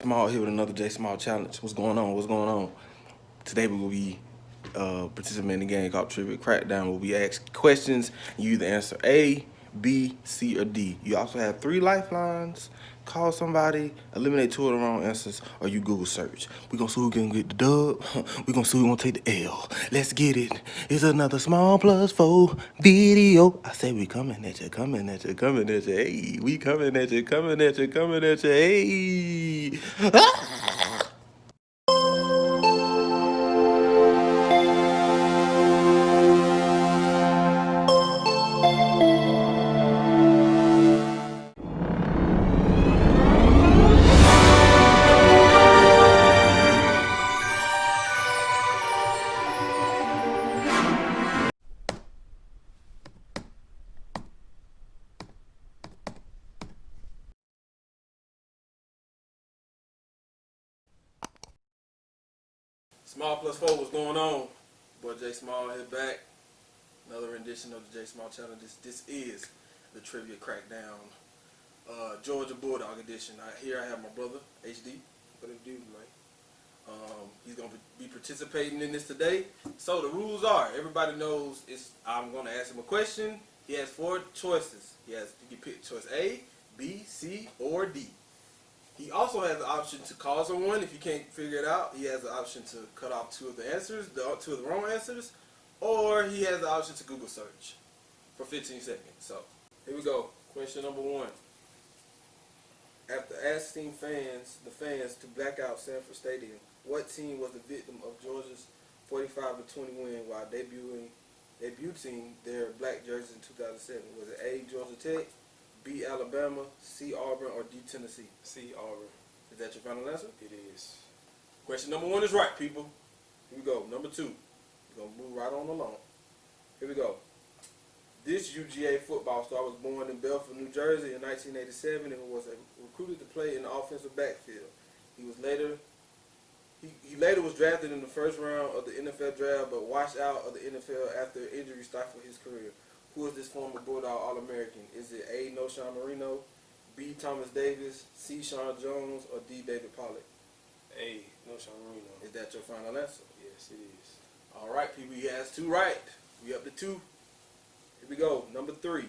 Small here with another J Small challenge. What's going on? What's going on? Today we will be participating in a game called Trivia Crackdown, where we ask questions. You either answer A, B, C, or D. You also have 3 lifelines. Call somebody, eliminate 2 of the wrong answers, or you Google search. We gonna see who can get the dub. We gonna see who gonna take the L. Let's get it. It's another small plus 4 video. I say we coming at you, coming at you, coming at you. Hey, we coming at you, coming at you, coming at you. Hey. Ah! Small plus 4, what's going on? Boy J Small here back. Another rendition of the J Small challenge. This is the Trivia Crackdown Georgia Bulldog edition. Here I have my brother, HD. What it do, man? He's going to be participating in this today. So the rules are, everybody knows I'm going to ask him a question. He has 4 choices. He can pick choice A, B, C, or D. He also has the option to call someone if you can't figure it out. He has the option to cut off 2 of the answers, 2 of the wrong answers, or he has the option to Google search for 15 seconds. So here we go. Question number 1. After asking the fans to black out Sanford Stadium, what team was the victim of Georgia's 45-20 win while debuting their black jerseys in 2007? Was it A, Georgia Tech, B, Alabama, C, Auburn, or D, Tennessee? C, Auburn. Is that your final answer? It is. Question number 1 is right, people. Here we go. Number 2. We're going to move right on along. Here we go. This UGA football star was born in Belford, New Jersey in 1987 and was recruited to play in the offensive backfield. He later was drafted in the first round of the NFL draft, but washed out of the NFL after injury stifled his career. Who is this former Bulldog All-American? Is it A, Noshawn Marino, B, Thomas Davis, C, Sean Jones, or D, David Pollack? A, Noshawn Marino. Is that your final answer? Yes, it is. All right, people, he has 2 right. We up to 2. Here we go. Number 3.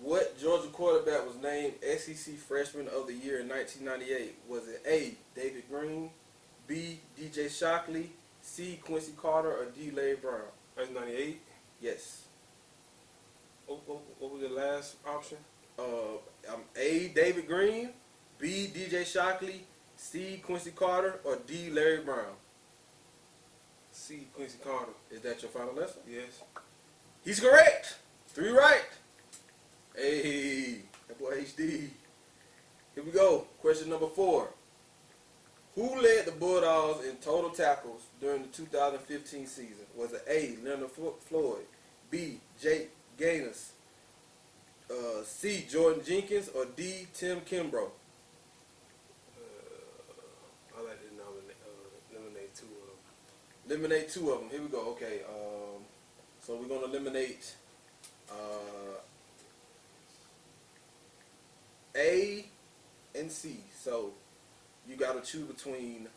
What Georgia quarterback was named SEC Freshman of the Year in 1998? Was it A, David Green, B, DJ Shockley, C, Quincy Carter, or D, Larry Brown? That's 98. Yes. What was the last option? A, David Green, B, DJ Shockley, C, Quincy Carter, or D, Larry Brown? C, Quincy Carter. Is that your final answer? Yes. He's correct. 3 right. Hey, that boy HD. Here we go. Question number 4. Who led the Bulldogs in total tackles during the 2015 season? Was it A, Leonard Floyd, B, Jake Gaines, C, Jordan Jenkins, or D, Tim Kimbrough? I like to eliminate 2 of them. Eliminate 2 of them. Here we go. Okay. So we're going to eliminate A and C. So you got to choose between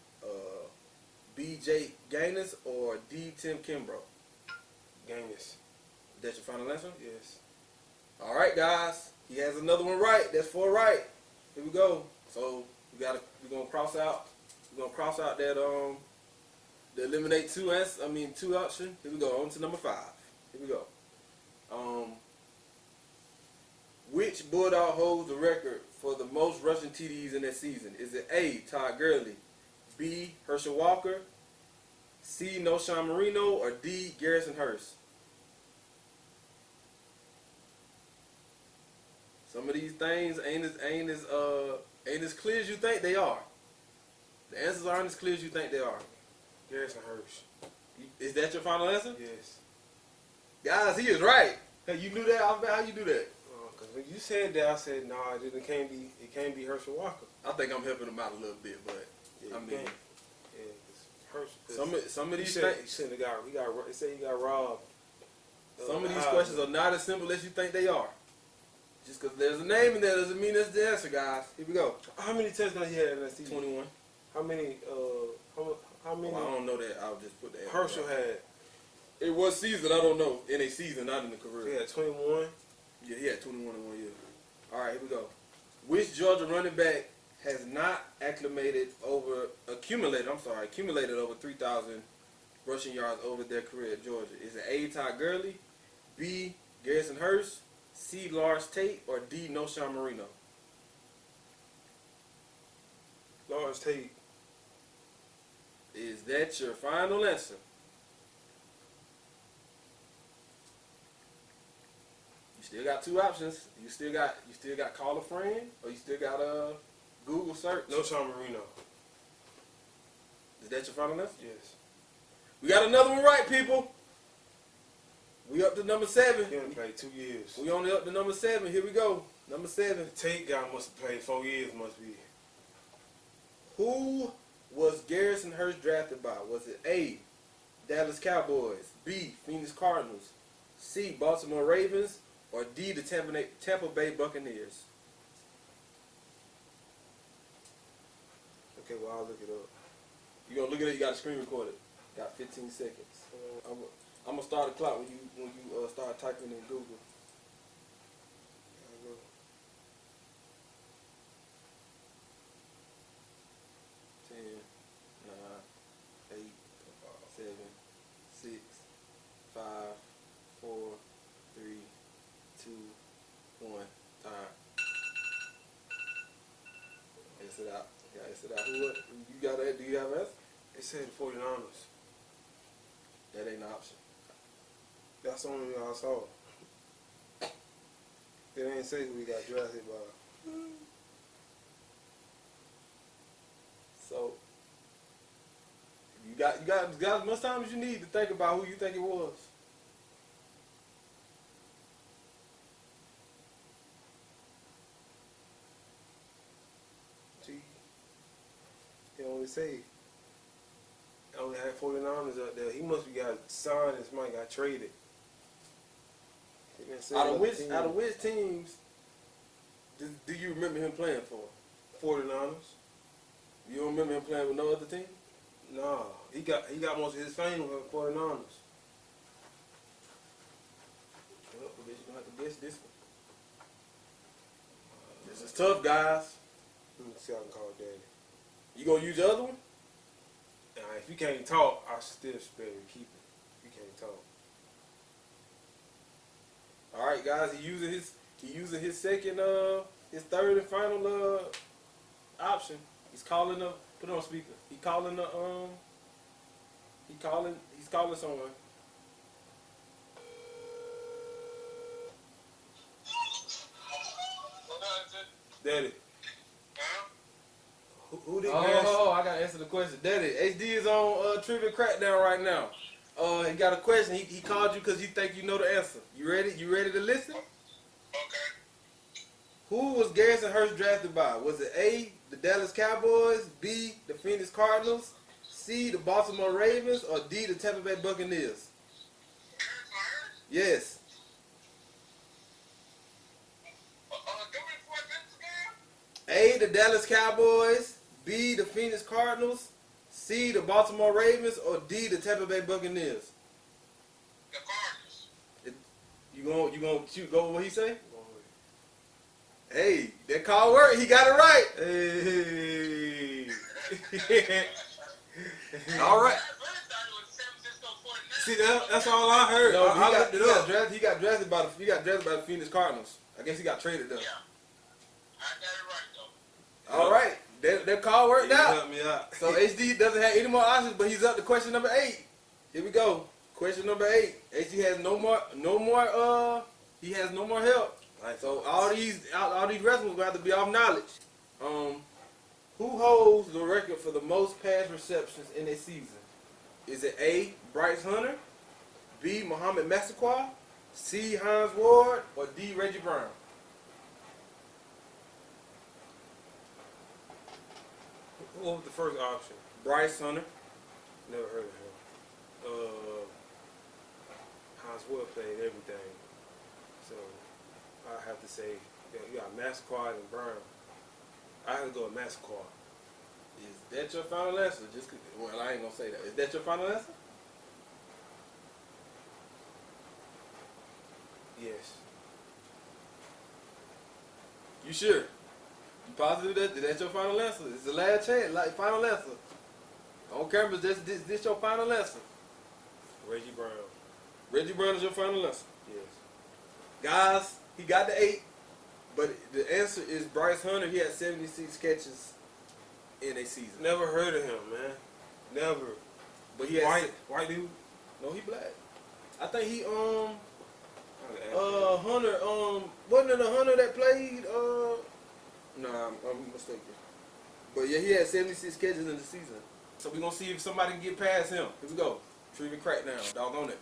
B, Jake Gaines, or D, Tim Kimbrough. Gaines. That's your final answer? Yes. All right, guys. He has another one right. That's 4 right. Here we go. So we're gonna cross out. We're gonna cross out that the eliminate 2 option. Here we go. On to number 5. Here we go. Which Bulldog holds the record for the most rushing TDs in that season? Is it A, Todd Gurley, B, Herschel Walker, C, Noshawn Marino, or D, Garrison Hearst? Some of these things ain't as clear as you think they are. The answers aren't as clear as you think they are. Garrison Hearst. Is that your final answer? Yes. Guys, he is right. Hey, you knew that? How you do that? Because when you said that, I said, no, it can't be Herschel Walker. I think I'm helping him out a little bit, but Yeah, I mean, Herschel. some of these They say he got robbed. questions are not as simple as you think they are. Just because there's a name in there doesn't mean that's the answer, guys. Here we go. How many touchdowns he had in that season? 21. How many? How many? Well, I don't know that. I'll just put that. Herschel had. It was season. I don't know. In a season, not in the career. He had 21. Yeah, he had 21 in 1 year. All right, here we go. Which Georgia running back has not accumulated over 3,000 rushing yards over their career at Georgia? Is it A, Todd Gurley, B, Garrison Hearst, C, Lars Tate, or D, Noshawn Marino? Lars Tate. Is that your final answer? You still got two options. You still got call a friend, or you still got Google search. Noshawn Marino. Is that your final answer? Yes. We got another one right, people. We up to number 7. He only played 2 years. We only up to number 7. Here we go. Number 7. The Tate guy must have played 4 years. Must be. Who was Garrison Hearst drafted by? Was it A, Dallas Cowboys, B, Phoenix Cardinals, C, Baltimore Ravens, or D, the Tampa Bay Buccaneers? Okay, well I'll look it up. You gonna look at it? You got a screen recorded. Got 15 seconds. I'm gonna start the clock when you start typing in Google. 10, 9, 8, 7, 6, 5, 4, 3, 2, 1. Time. Ace it out. Yeah, ace it out. Who? What? You got that? Do you have an answer? They said the 49ers. That ain't an option. That's the only one I saw. It ain't say who he got drafted by. So you got as much time as you need to think about who you think it was. Gee, he only say. I only had 49ers up there. He must be got signed and somebody got traded. Out of which teams do you remember him playing for? 49ers. You don't remember him playing with no other team? Nah, he got most of his fame with 49ers. Well, I guess you're gonna have to guess this one. This is tough, guys. Let me see if I can call Daddy. You gonna use the other one? If you can't talk, I still spare you keep it. If you can't talk. All right, guys. He using his second, his third and final option. He's calling the. Put it on speaker. He's calling someone. Daddy. Who did Oh, I gotta answer the question. Daddy, HD is on Trivia Crackdown right now. He got a question. He called you because he think you know the answer. You ready? You ready to listen? Okay. Who was Garrison Hearst drafted by? Was it A, the Dallas Cowboys, B, the Phoenix Cardinals, C, the Baltimore Ravens, or D, the Tampa Bay Buccaneers? Yes. A, the Dallas Cowboys, B, the Phoenix Cardinals, C, the Baltimore Ravens, or D, the Tampa Bay Buccaneers? The Cardinals. You gonna go with what he say? Hey, that call worked. He got it right. Hey. All right. See, that's all I heard. No, I looked it up. He got drafted by the Phoenix Cardinals. I guess he got traded though. Yeah. I got it right though. All right. That call worked out. Help me out. So HD doesn't have any more options, but he's up to question number 8. Here we go. Question number 8. HD has he has no more help. So all these wrestlers gonna have to be off knowledge. Who holds the record for the most pass receptions in a season? Is it A, Bryce Hunter, B, Muhammad Massaquoi, C, Hines Ward, or D, Reggie Brown? What was the first option? Bryce Hunter. Never heard of him. Hans Wood played everything. So, I I have to say you got Masquad and Brown. I have to go with Masquad. Is that your final answer? Well, I ain't gonna say that. Is that your final answer? Yes. You sure? You positive that's your final answer? It's the last chance, like final answer. On camera, this your final answer. Reggie Brown. Reggie Brown is your final answer. Yes. Guys, he got the 8, but the answer is Bryce Hunter. He had 76 catches in a season. Never heard of him, man. Never. But he had White dude. No, he black. I think he Hunter wasn't it the Hunter that played nah, I'm mistaken. But yeah, he had 76 catches in the season. So we're gonna see if somebody can get past him. Here we go. Trivia Crackdown. Doggone it.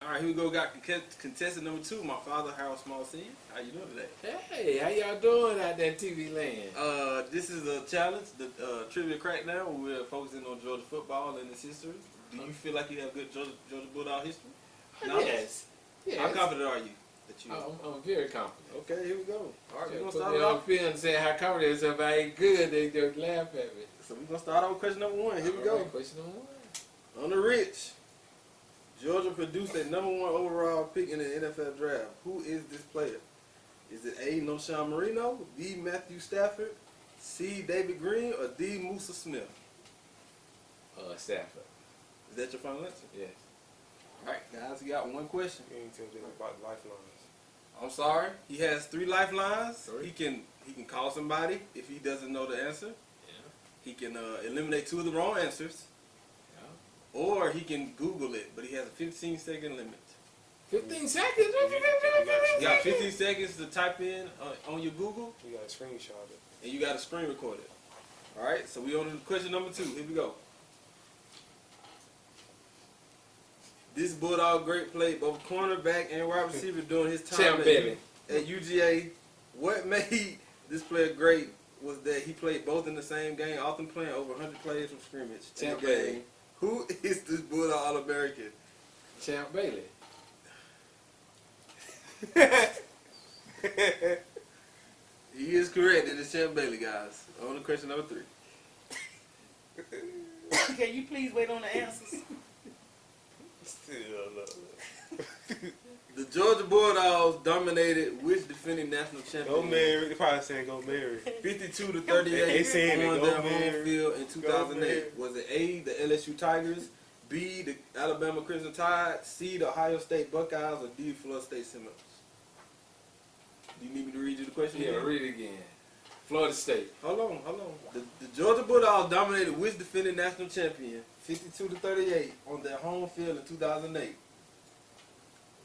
All right, here we go. Got contestant number 2, my father, Harold Small Senior. How you doing today? Hey, how y'all doing out there in TV land? This is a challenge, the Trivia Crackdown, where we're focusing on Georgia football and its history. Do you feel like you have good Georgia Bulldog history? Yes. How confident are you that you? I'm very confident. Okay, here we go. All right, we're gonna Put start me it on off. film and say how confident is if I ain't good, they just laugh at me. So we're gonna start off with question number 1. Here we go. All right, question number 1. On the Richt, Georgia produced a number 1 overall pick in the NFL draft. Who is this player? Is it A, Noshawn Marino, B, Matthew Stafford, C, David Green, or D, Musa Smith? Sanford. Is that your final answer? Yes. All right, guys, you got one question. You ain't tell me about lifelines. I'm sorry. He has 3 lifelines. 3? He can call somebody if he doesn't know the answer. Yeah. He can eliminate 2 of the wrong answers. Yeah. Or he can Google it, but he has a 15-second limit. 15 seconds? You got 15 seconds to type in on your Google, You got a screenshot it. and you got to screen record it. All right, so we on to question number 2. Here we go. This Bulldog great played both cornerback and wide receiver during his time Champ Bailey. at UGA. What made this player great was that he played both in the same game, often playing over 100 plays from scrimmage in Champ the Bailey. game. Who is this Bulldog All-American? Champ Bailey. He is correct. It is Champ Bailey, guys. On to question number 3. Can you please wait on the answers? The Georgia Bulldogs dominated which defending national champion? Go Mary. They probably saying go Mary. 52 to They 38 saying it, on go their Mary. home field in Go 2008. Mary. Was it A, the LSU Tigers, B, the Alabama Crimson Tide, C, the Ohio State Buckeyes, or D, Florida State Seminoles? Do you need me to read you the question? Yeah, again? read it again. Florida State. Hold on. The Georgia Bulldogs dominated which defending national champion 52 to 38 on their home field in 2008?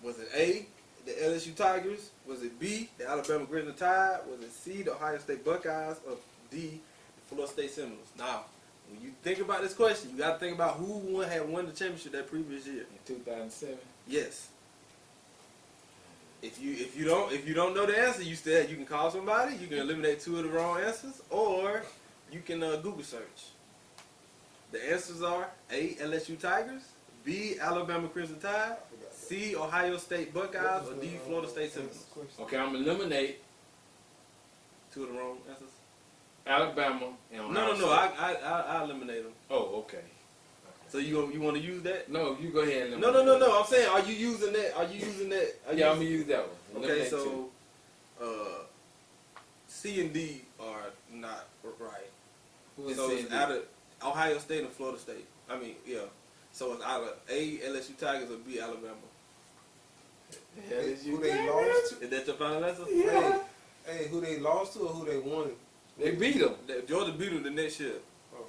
Was it A, the LSU Tigers? Was it B, the Alabama Crimson Tide? Was it C, the Ohio State Buckeyes? Or D, the Florida State Seminoles? Now, when you think about this question, you got to think about who had won the championship that previous year. In 2007. Yes. If you don't know the answer, you can call somebody. You can eliminate 2 of the wrong answers, or you can Google search. The answers are A, LSU Tigers, B, Alabama Crimson Tide, C, Ohio State Buckeyes, or D, Florida State Seminoles. Okay, I'm going to eliminate 2 of the wrong answers. Alabama and Ohio No. State. I eliminate them. Oh, okay. So you want to use that? No, you go ahead and eliminate. No. I'm saying, are you using that? Yeah, I'm going to use that one. Okay, Eliminate so 2. C and D are not right. Who is So C it's and D? out of Ohio State and Florida State. I mean, yeah. So it's out of A, LSU Tigers, or B, Alabama. The hell is Who you they got, lost man? Is that your final answer? Yeah. Hey, who they lost to or who they won? They beat them. Georgia beat them the next year. Oh.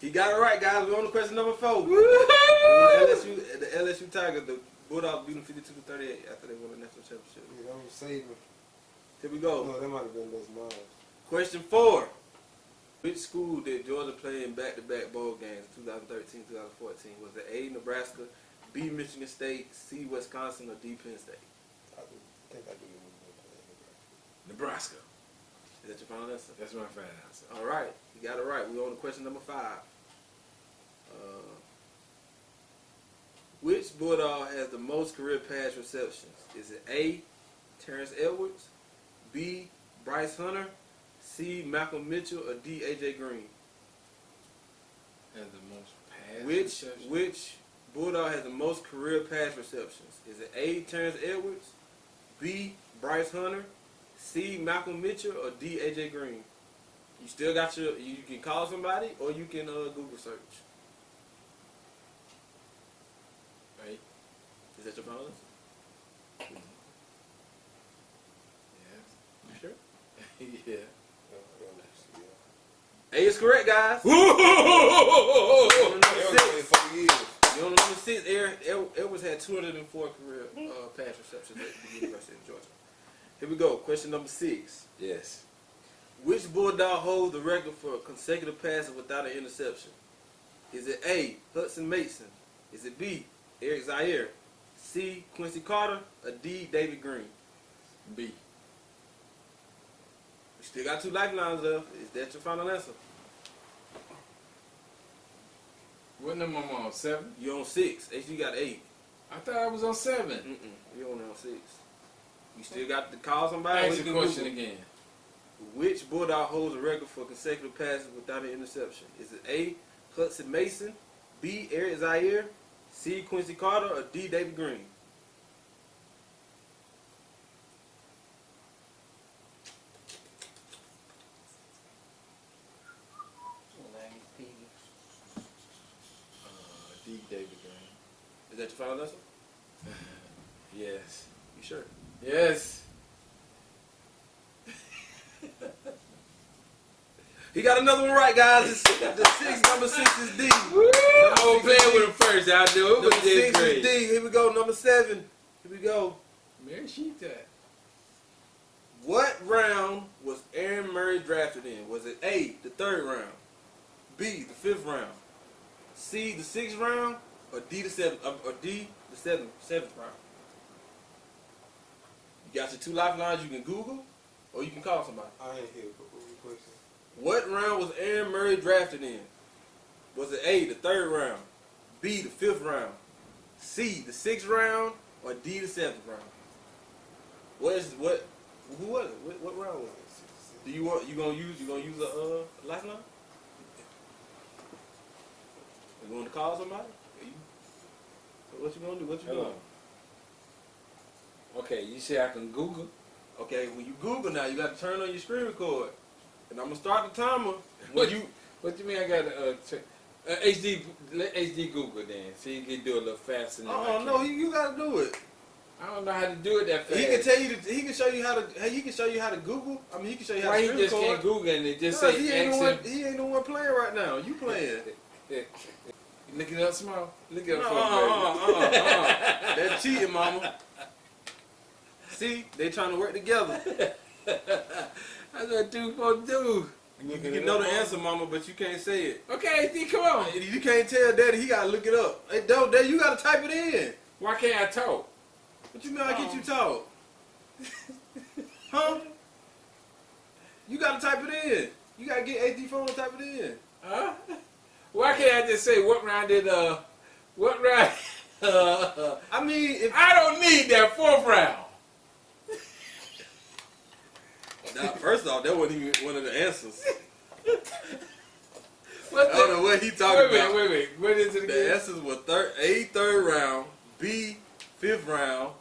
He got it right, guys. We're on to question number 4. Woo! The LSU Tigers, the Bulldogs beat them 52 to 38 after they won the national championship. Yeah, that was saving. Here we go. No, that might have been Les Miles. Question 4. Which school did Georgia play in back-to-back bowl games in 2013, 2014? Was it A, Nebraska, B, Michigan State, C, Wisconsin, or D, Penn State? I think I do remember playing Nebraska. Is that your final answer? That's my final answer. All right. You got it right. We're on to question number 5. Which Bulldog has the most career pass receptions? Is it A, Terrence Edwards, B, Bryce Hunter, C, Malcolm Mitchell, or D, A.J. Green? Has the most pass receptions? Which Bulldog has the most career pass receptions? Is it A, Terrence Edwards, B, Bryce Hunter, C, Malcolm Mitchell, or D, A.J. Green? You still got you can call somebody or you can Google search. Right? Is that your final answer? Yes. You sure? Yeah. A is correct, guys. They was only 4 years. You know, number 6, Edwards had 204 career pass receptions at the University of Georgia. Here we go. Question number 6. Yes. Which Bulldog holds the record for consecutive passes without an interception? Is it A, Hudson Mason? Is it B, Eric Zaire? C, Quincy Carter? Or D, David Green? B. We still got 2 lifelines left. Is that your final answer? What number am I on? 7? You're on 6. HG got 8. I thought I was on 7. You're only on 6. You still got to call somebody. Ask the question again. Which Bulldog holds the record for consecutive passes without an interception? Is it A, Hudson Mason, B, Eric Zaire, C, Quincy Carter, or D, David Green? D. David Green. Is that your final answer? Yes. You sure? Yes. He got another one right, guys. Number 6 is D. I was playing with him first. I'll do it. Number But 6 is great. D. Here we go. Number 7. Here we go. Mary Sheeta. What round was Aaron Murray drafted in? Was it A, the 3rd round, B, the 5th round, C, the 6th round, or D, the 7th, or D, the 7th round? You got your 2 lifelines. You can Google, or you can call somebody. I ain't hear the question. What round was Aaron Murray drafted in? Was it A, the 3rd round, B, the 5th round, C, the 6th round, or D, the 7th round? Who was it? What round was it? You gonna use a lifeline? You going to call somebody? What you gonna do? What you doing? Okay, you say I can Google? Okay, when you Google now, you got to turn on your screen record, and I'm gonna start the timer. What you mean? I got to HD? Let HD Google then. So you can do it a little faster. Than I no, can. you gotta do it. I don't know how to do it that fast. He can tell you. He can show you how to. He can show you how to Google. I mean, he can show you how Why to he screen just record. can't Google and it just No, say he ain't the one. accent? He ain't the one playing right now. You playing? Look it up, small. Look it up No, for me, baby. That's cheating, mama. See, they trying to work together. That's what dude supposed to do. You know the answer, mama, but you can't say it. Okay, D, come on. You can't tell daddy. He gotta look it up. Hey, Dad, you gotta type it in. Why can't I talk? What you mean I get you talk? Huh? You gotta type it in. You gotta get AD phone and type it in. Huh? Why can't I just say what round did what round? I mean, if I don't need that 4th round. now, first off, that wasn't even one of the answers. What I don't know what he talking about. Wait a minute. What is it The again? answers were A, 3rd round, B, 5th round,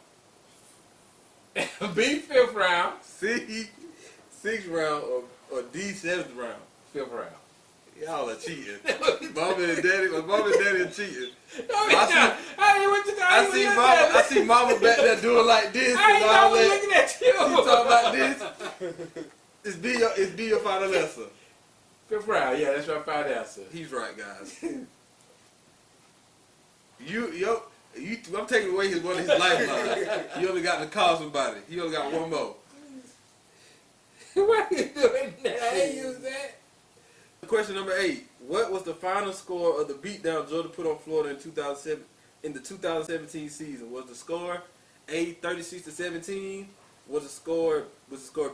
B, 5th round. C, 6th round, or D, 7th round. 5th round. Y'all are cheating. Mama and daddy are cheating. No, it's not. I see mama back there doing like this. I and ain't all always that. looking at you. She talking about this. It's B your final answer. 5th round. Yeah, that's my final answer. He's right, guys. I'm taking away one of his lifelines. You only got to call somebody. He only got one more. Why are you doing that? I ain't use that. Question number 8. What was the final score of the beatdown Georgia put on Florida in the 2017 season? Was the score A, 36-17? Was the score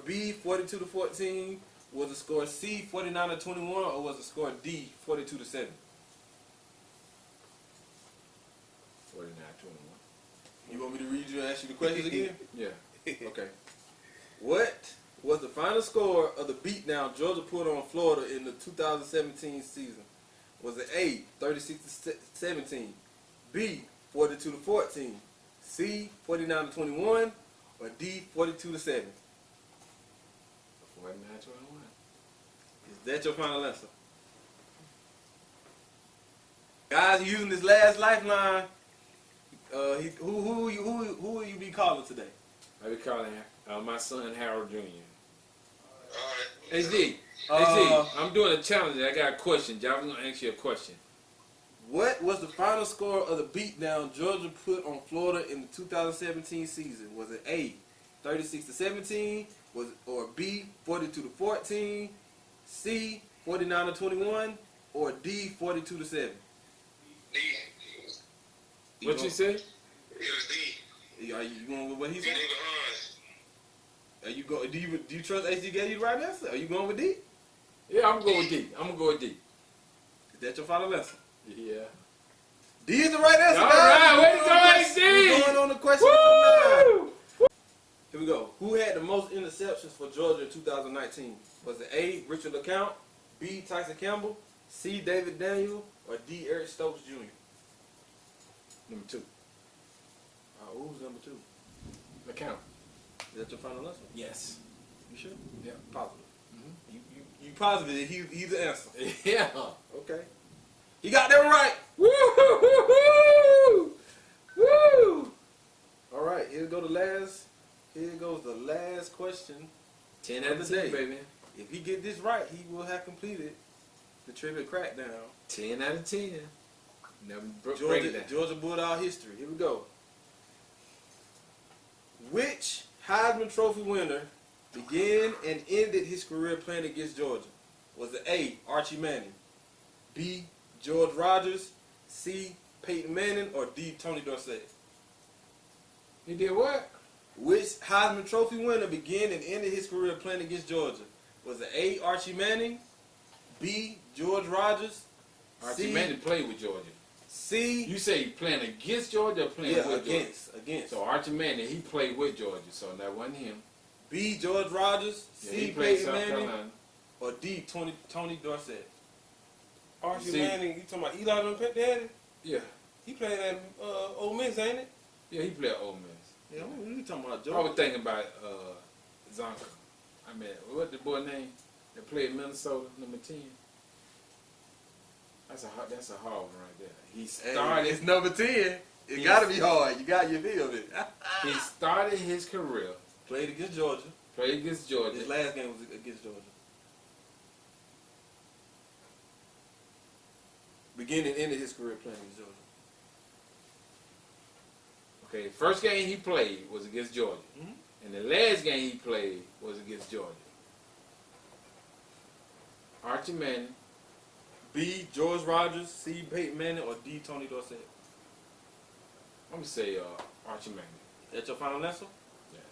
B, 42-14? Was the score C, 49-21? Or was the score D, 42-7? want me to read you and ask you the questions again? Yeah. Okay. What was the final score of the beatdown Georgia put on Florida in the 2017 season? Was it A, 36-17, B, 42-14, C, 49-21, or D, 42-7? 49-21. Is that your final answer? Guys, using this last lifeline, who will you be calling today? I be calling my son Harold Jr. Alright. HD, HD, I'm doing a challenge. I got a question. Y'all was gonna ask you a question. What was the final score of the beatdown Georgia put on Florida in the 2017 season? Was it A, 36-17, or B, 42-14, C, 49-21, or D, 42-7? D. What you say? It was D. Are you going with what he D said? nigga Hans. Are you go? Do you trust HD gave you the right answer? Are you going with D? Yeah, I'm gonna go with D. I'm gonna go with D. Is that your final answer? Yeah. D is the right answer. All guys. right, way to go, We're HD. going on to question number 9. Woo! Here we go. Who had the most interceptions for Georgia in 2019? Was it A, Richard LeCount, B, Tyson Campbell, C, David Daniel, or D, Eric Stokes Jr.? Number 2. Who's number 2? The count. Is that your final answer? Yes. You sure? Yeah. Positive. You positive that he's the answer? Yeah. Okay. He got that right. Woo! Woo! All right. Here goes the last question. 10 out out of of 10, 10, baby. If he get this right, he will have completed the trivia crackdown. 10 out of 10. Now break it down. Georgia Bulldog history. Here we go. Which Heisman Trophy winner began and ended his career playing against Georgia? Was it A, Archie Manning, B, George Rogers, C, Peyton Manning, or D, Tony Dorsett? He did what? Which Heisman Trophy winner began and ended his career playing against Georgia? Was it A, Archie Manning, B, George Rogers, Archie Manning played with Georgia. C, You say playing against Georgia or playing yeah, with Georgia? against. So Archie Manning, he played with Georgia, so that wasn't him. B, George Rogers, Yeah, C, he played Peyton South Manning, Carolina. or D, Tony Dorsett? Archie See- Manning, you talking about Eli and Pet Daddy? Yeah. He played at Ole Miss, ain't it? Yeah, he played at Ole Miss. Yeah, we talking about I Georgia. was thinking about Zonka. I mean, what the boy name that played Minnesota, number 10? That's a hard one right there. He started It's number 10. It gotta be hard. You got your feel of it. he started his career, Played against Georgia. played against Georgia. His last game was against Georgia. Beginning and ended his career playing against Georgia. Okay, first game he played was against Georgia. Mhm. And the last game he played was against Georgia. Archie Manning. B, George Rogers, C, Peyton Manning, or D, Tony Dorsett? I'm going to say Archie Manning. That's your final answer? Yes.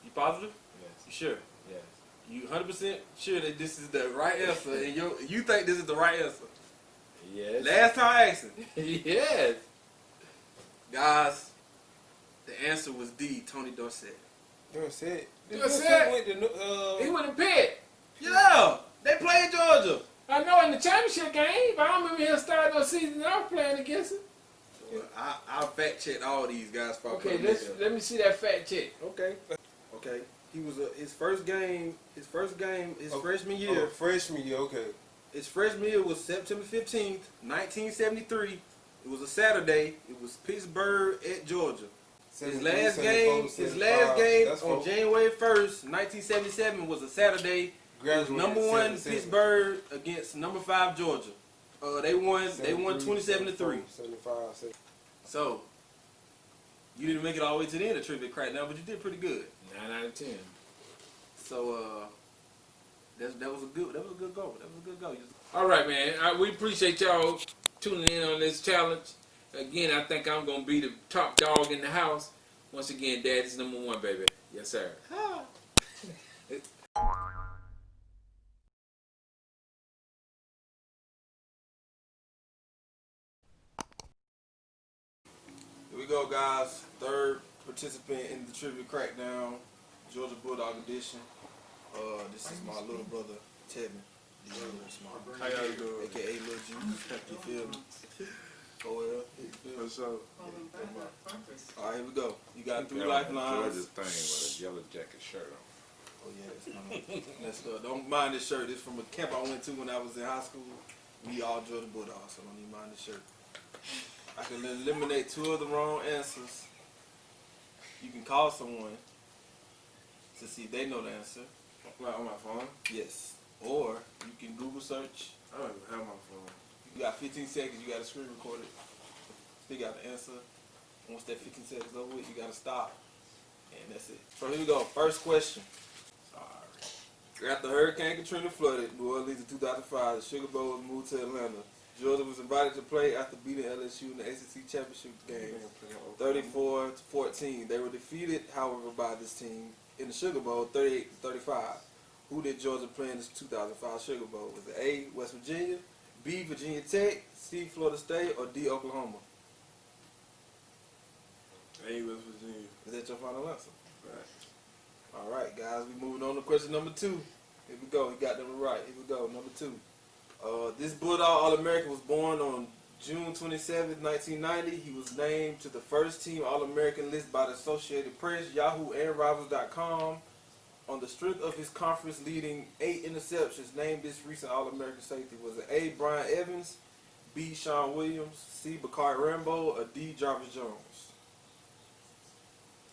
You positive? Yes. You sure? Yes. You 100% sure that this is the right answer, and you think this is the right answer? Yes. Last time asking. Yes. Guys, the answer was D, Tony Dorsett. Dorsett. Dorsett. Went to, He went to Pitt. Yeah, they played Georgia. I know in the championship game, but I don't remember him starting no season that I was playing against him. I fact checked all these guys. For Okay, let me see that fact check. Okay. He was his freshman year. freshman year, okay. His freshman year was September 15th, 1973. It was a Saturday. It was Pittsburgh at Georgia. His last game on January 1st, 1977 was a Saturday. It was number 1 Pittsburgh against number 5 Georgia. They won 27-3. 75. So you didn't make it all the way to the end of Trivia Crackdown, but you did pretty good. 9 out of 10. So that was a good go. All right, man. We appreciate y'all tuning in on this challenge. Again, I think I'm going to be the top dog in the house. Once again, Daddy's number 1, baby. Yes, sir. Here we go, guys. Third participant in the Trivia Crackdown, Georgia Bulldog Edition. This is my little brother, Tevin. How y'all doing? AKA Lil Juice. You feel me? OL. For sure. Alright, here we go. You got 3 Georgia's lifelines. thing with a yellow jacket shirt on. Oh yeah, that's don't mind this shirt. This from a camp I went to when I was in high school. We all Georgia Bulldogs, so don't even mind this shirt. I can eliminate 2 of the wrong answers. You can call someone to see if they know the answer. Like on my phone? Yes. Or you can Google search. I don't even have my phone. You got 15 seconds. You got to screen record it. Figure out the answer. Once that 15 seconds is over with, you got to stop. And that's it. So here we go. First question. After Hurricane Katrina flooded New Orleans in 2005, the Sugar Bowl was moved to Atlanta. Georgia was invited to play after beating LSU in the ACC championship game, 34-14. They were defeated, however, by this team in the Sugar Bowl, 38-35. Who did Georgia play in the 2005 Sugar Bowl? Was it A, West Virginia, B, Virginia Tech, C, Florida State, or D, Oklahoma? A, West Virginia. Is that your final answer? Right. All right, guys, we moving on to question number 2. Here we go. We got them right. Here we go. Number 2. This Bulldog All-American was born on June 27, 1990. He was named to the first team All-American list by the Associated Press, Yahoo, and Rivals.com. On the strength of his conference leading 8 interceptions, named this recent All-American safety. Was it A, Brian Evans, B, Sean Williams, C, Bakari Rambo, or D, Jarvis Jones?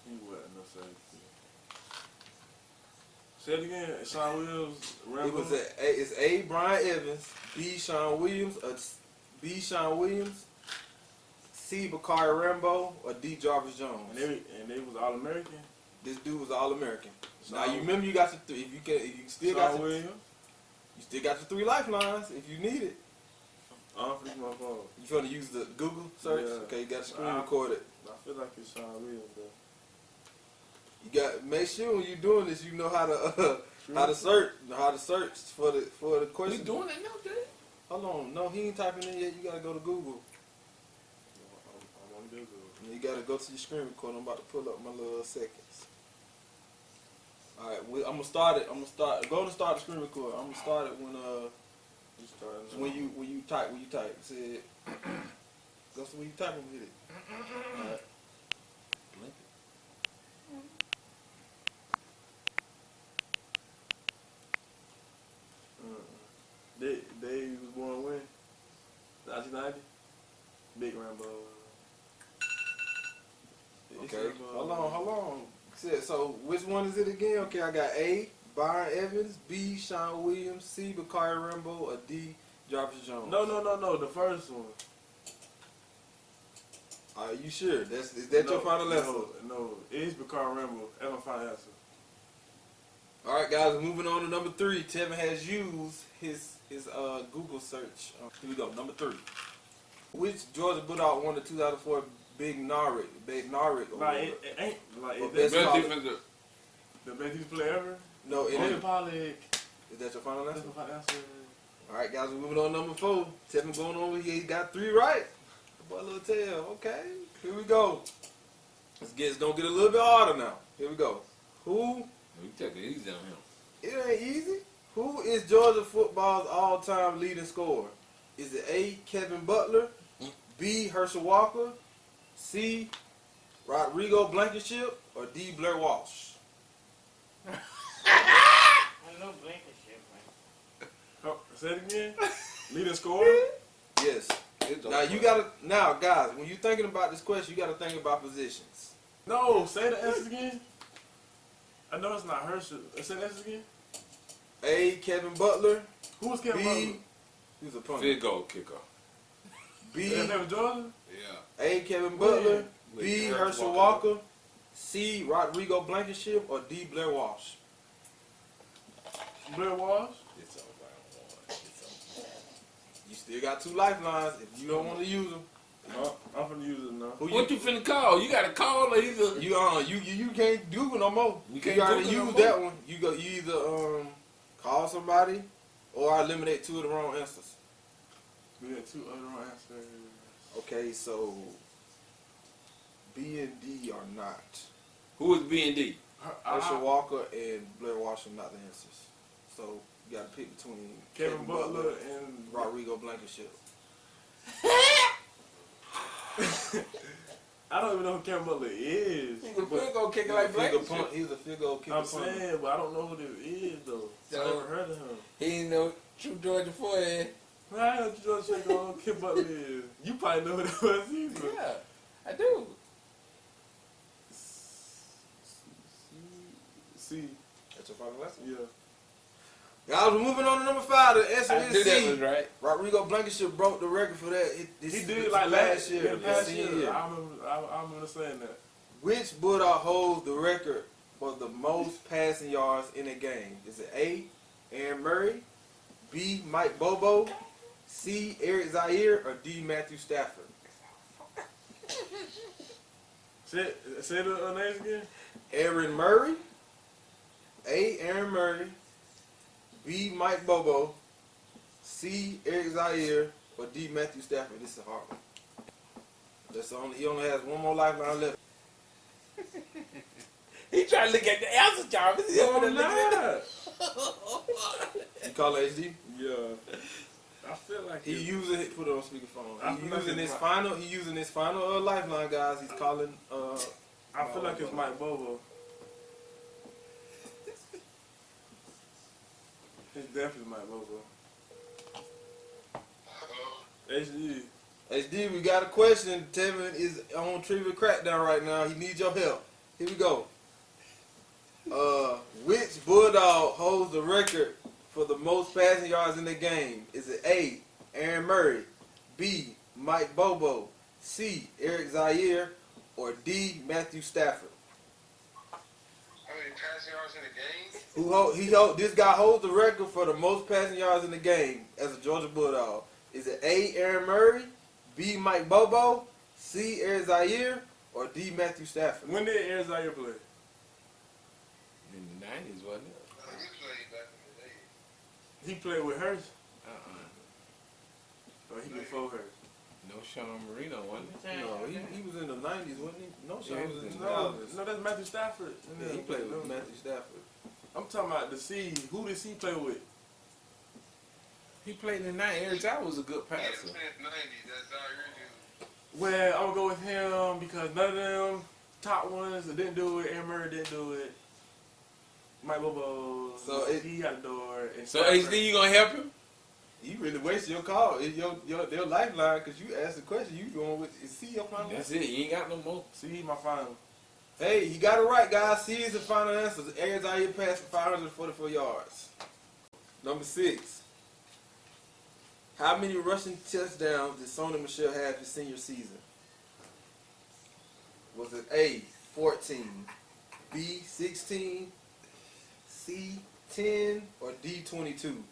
He wasn't no safety. Say it again. Sean Williams, Rambo. It was it's A, Brian Evans, B, Sean Williams, B, Sean Williams, C, Bakari Rambo, or D, Jarvis Jones. And they was All American. This dude was All-American. Now Sean- you remember you got your 3. If you still got Sean your, Williams. you still got your 3 lifelines if you need it. I'm freaking my phone. You want to use the Google search? Yeah. Okay, you got the screen recorded. I feel like it's Sean Williams though. You got make sure when you're doing this, you know how to search for the question. We doing it now, dude. Hold on, no, he ain't typing in yet. You gotta go to Google. I'm on Google. And you gotta go to your screen record. I'm about to pull up my little seconds. All right, I'm gonna start it. Go to start the screen record. I'm gonna start it You starting when you type. Say go to when you type and hit it. All right. Blink it. They was born when? 1990? Big Rambo. Okay, hold on. So which one is it again? Okay, I got A, Byron Evans, B, Sean Williams, C, Bakari Rambo, or D, Jarvis Jones. No, the first one. Are you sure? Is that your final answer? No, it's Bakari Rambo. That's my final answer. All right, guys, moving on to number 3. Tevin has used his Google search. Here we go, number 3. Which Georgia Bulldog won the 2004 Bednarik Award? Like, it ain't like Well, it's best Best Solid. defensive. the best defensive player ever. No, it Only is. Pollock. Is that your final That's answer? my final answer. All right, guys, we're moving on to number 4. Tevin going over. He got 3 right. Boy, little tail. Okay, here we go. It's gonna get a little bit harder now. Here we go. Who? We take it easy on him. It ain't easy. Who is Georgia football's all-time leading scorer? Is it A, Kevin Butler, B, Herschel Walker, C, Rodrigo Blankenship, or D, Blair Walsh? I know Blankenship, man. Oh, say it again. Leading scorer. Yes. Now, guys, when you're thinking about this question, you got to think about positions. No, say the answers again. I know it's not Herschel. Say the answers again. A, Kevin Butler. Who was Kevin B, Butler? who's a punter? Field goal kicker. B, They was Georgia. Yeah. A, Kevin Butler. With B, Herschel Herschel Walker. Walker. C, Rodrigo Blankenship, or D, Blair Walsh? Blair Walsh. It's over. You still got 2 lifelines if you don't want to use them. No, I'm finna use it now. What you finna call? You gotta call or either. You can't Google no more. You You can't already Google no used more? that one. You either call somebody or eliminate 2 of the wrong answers. We had 2 other wrong answers. Okay, so B and D are not. Who was B and D? Herschel Walker and Blair Washington not the answers. So you got to pick between Kevin Butler and Rodrigo Blankenship. I don't even know who Kevin Butler is. He's a field goal kicker like Blankenship. He's a field goal kicker. I'm saying, but I don't know who this is though. I So- never heard of him. He ain't no true Georgia forehead. I know what Georgia Kevin Butler is. You probably know who that was either. Yeah, I do. See, That's your final lesson? yeah. Guys, we're moving on to number 5. The answer I is knew that C. was right. Rodrigo Blankenship broke the record for that. He did like last year. his Last senior year. I remember saying that. Which Bulldog holds the record for the most passing yards in a game? Is it A, Aaron Murray, B, Mike Bobo, C, Eric Zaire, or D, Matthew Stafford? Say the names again. Aaron Murray, A, Aaron Murray, B, Mike Bobo, C, Eric Zaire, or D, Matthew Stafford. This is a hard one. He only has one more lifeline left. He trying to look at the answer, Jarvis. He No, over I'm there looking at not. You call it HD? Yeah. I feel like He using it. Put it on speakerphone. I feel like He using his final lifeline, guys. He's calling. I feel like it's Mike Bobo. It's definitely Mike Bobo. HD. HD, we got a question. Tevin is on Trivia Crackdown right now. He needs your help. Here we go. Which Bulldog holds the record for the most passing yards in the game? Is it A, Aaron Murray, B, Mike Bobo, C, Eric Zaire, or D, Matthew Stafford? How many passing yards in the game? This guy holds the record for the most passing yards in the game as a Georgia Bulldog. Is it A, Aaron Murray, B, Mike Bobo, C, Eric Zaire, or D, Matthew Stafford? When did Eric Zaire play? In the 90s, wasn't it? He played back in the day. He played with Hearst? Uh-uh. Or he before Hearst? No Sean Marino, wasn't it? No, he was in the 90s, wasn't he? No, Yeah, he was was in in the the 90s. No, that's Matthew Stafford. Yeah, he played with Matthew Stafford. I'm talking about the C. Who did C play with? He played in the 90s. Eric Zaire was a good Yeah, passer. it's been 90s. That's Zaire dude. Well, I'm going to go with him because none of them top ones that didn't do it. Aaron Murray didn't do it. Mike Bobo, So he got the door. And So Stafford. HD, you gonna help him? You really wasted your call. It's their lifeline because you asked the question. You going with C your final That's answer? it. You ain't got no more. C, he my final. Hey, you got it right, guys. C is the final answer. Eric Zaire passed for 544 yards. Number 6. How many rushing touchdowns did Sony Michel have his senior season? Was it A, 14, B, 16, C, 10, or D, 22?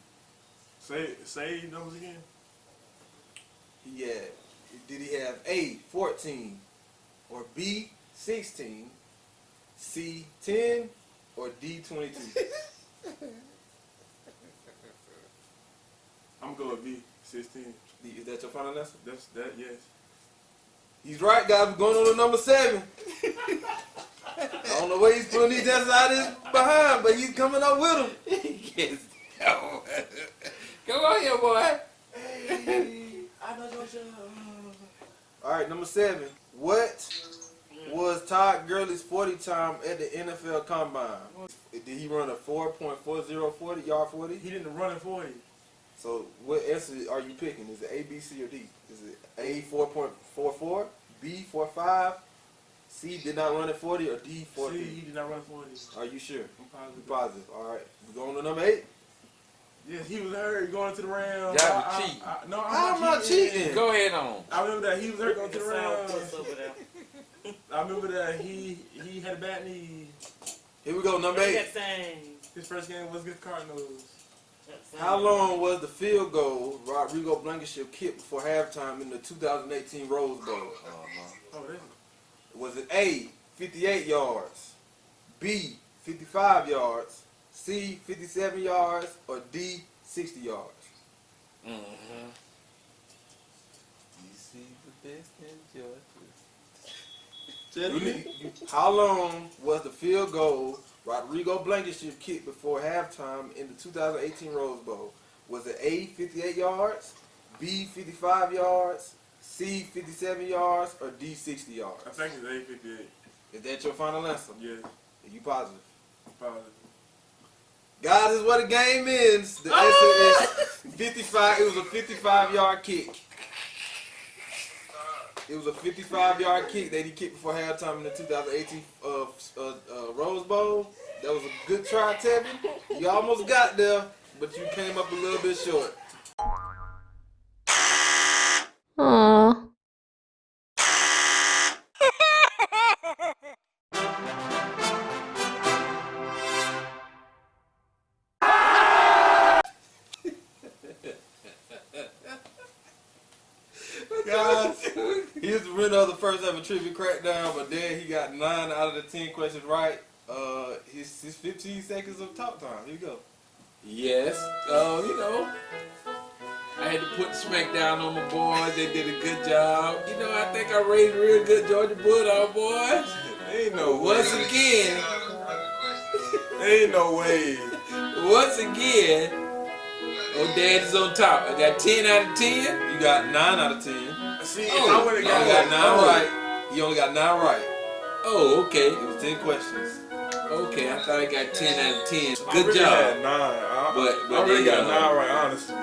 Say numbers again. Did he have A, 14, or B, 16, C, 10, or D, 22? I'm going with B, 16. Is that your final answer? That's that, yes. He's right, guys. We're going on to number 7. I don't know where he's putting these answers out of his behind, but he's coming up with them. Yes. Come on here, boy. I know your job. All right, number 7. What was Todd Gurley's 40 time at the NFL Combine? Did he run a 4.40 yard 40? He didn't run in 40. So what answer are you picking? Is it A, B, C, or D? Is it A, 4.44, B, 4.5, C, did not run at 40, or D, 40? C, he did not run 40. Are you sure? I'm positive. You're positive. All right. We're going to number 8. Yes, he was hurt going to the Rams. Y'all be cheating. No, I'm not cheating. Go ahead on. I remember that he was hurt going to the Rams. over there. I remember that he had a bad knee. Here we go, number 8. That thing. His first game was against Cardinals. How long was the field goal Rodrigo Blankenship kicked before halftime in the 2018 Rose Bowl? Oh, that's Was it A, 58 yards, B, 55 yards, C, 57 yards, or D, 60 yards? Mm-hmm. You see the best in Georgia. How long was the field goal Rodrigo Blankenship kicked before halftime in the 2018 Rose Bowl? Was it A, 58 yards, B, 55 yards, C, 57 yards, or D, 60 yards? I think it's 858. Is that your final answer? Yeah, Are you positive? probably. Guys, this is what the game is. The answer is 55. It was a 55-yard kick. It was a 55-yard kick that he kicked before halftime in the 2018 Rose Bowl. That was a good try, Tevin. You almost got there, but you came up a little bit short. Aww. Guys, here's the winner of the first ever trivia crackdown, but then he got 9 out of the 10 questions right. His 15 seconds of talk time. Here you go. Yes. You know, I had to put smack down on my boys. They did a good job. You know, I think I raised real good Georgia Bulldog boys. Ain't no Once way. again, Ain't no way. once again, oh, Dad is on top. I got 10 out of 10. You got 9 out of 10. See, if Oh, I would have You got only got 9 that, right. You only got 9 right. Oh, okay. It was 10 questions. Okay, I thought I got 10 out of 10. I Good really job. Had 9. But I really they, got 9 right, honestly.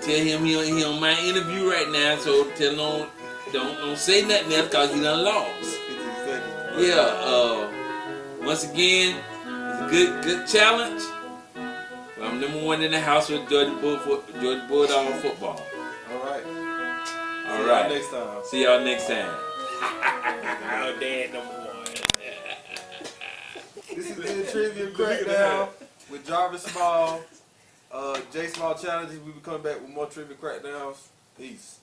Tell him he on my interview right now, so tell him don't say nothing else because he done lost. 15 seconds. Yeah, once again, it's a good challenge. I'm number 1 in the house with Georgia Bulldog football. All right. All See right. y'all next time. See y'all next time. Oh, Dad, number 1. This is the Trivia Crackdown with Jarvis Small, J Small Challenges. We will be coming back with more Trivia Crackdowns. Peace.